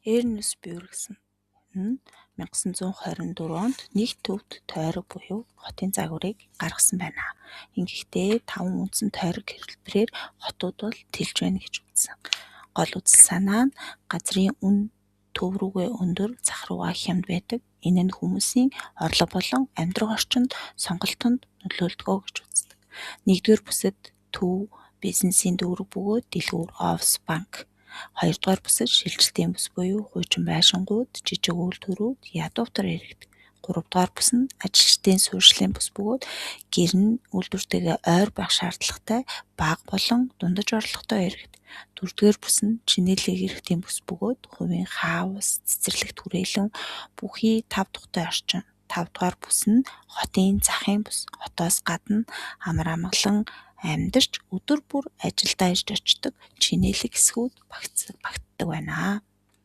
Эрнст Бюргсон нь 1924 онд Нэгд төвд тойрог буюу хотын загварыг гаргасан байна. Ингэхдээ 5 үндсэн тойрог хэлбэрээр хотууд бол тэлж байна гэж үзсэн. Гол үзэл санаа нь газрын үн төв рүүгээ өндөр, зах руугаа хямд байдаг. Энэ нь хүмүүсийн орлого болон амьдрах орчинд сонголтонд нөлөөлдөг гэж үздэг. Нэгдүгээр бүсэд төв, бизнесийн дүүрэг бөгөөд дэлгүүр, офис, банк. Хоёрдугаар бүсэд шилжилтийн бүс буюу хуучин байшингууд, жижиг үйлдвэрүүд, ядуутар иргэдэг. Гуравдугаар бүс нь ажилчдын суурьшлын бүс бөгөөд гэр нь үйлдвэртэйгээ ойр байх шаардлагатай бага болон дундаж орлоготой иргэд. Дөрөвдүгээр бүс нь чинээлэг иргэдийн бүс бөгөөд хувийн хаавс, цэцэрлэгт хүрээлэн бүхий тав тухтай орчин. 5 дугаар бүс нь хотын захын бүс. Хотоос гадна амар амгалан амьдарч өдөр бүр ажилдаа ирж очдог чинээлэг хэсгүүд багтдаг байна.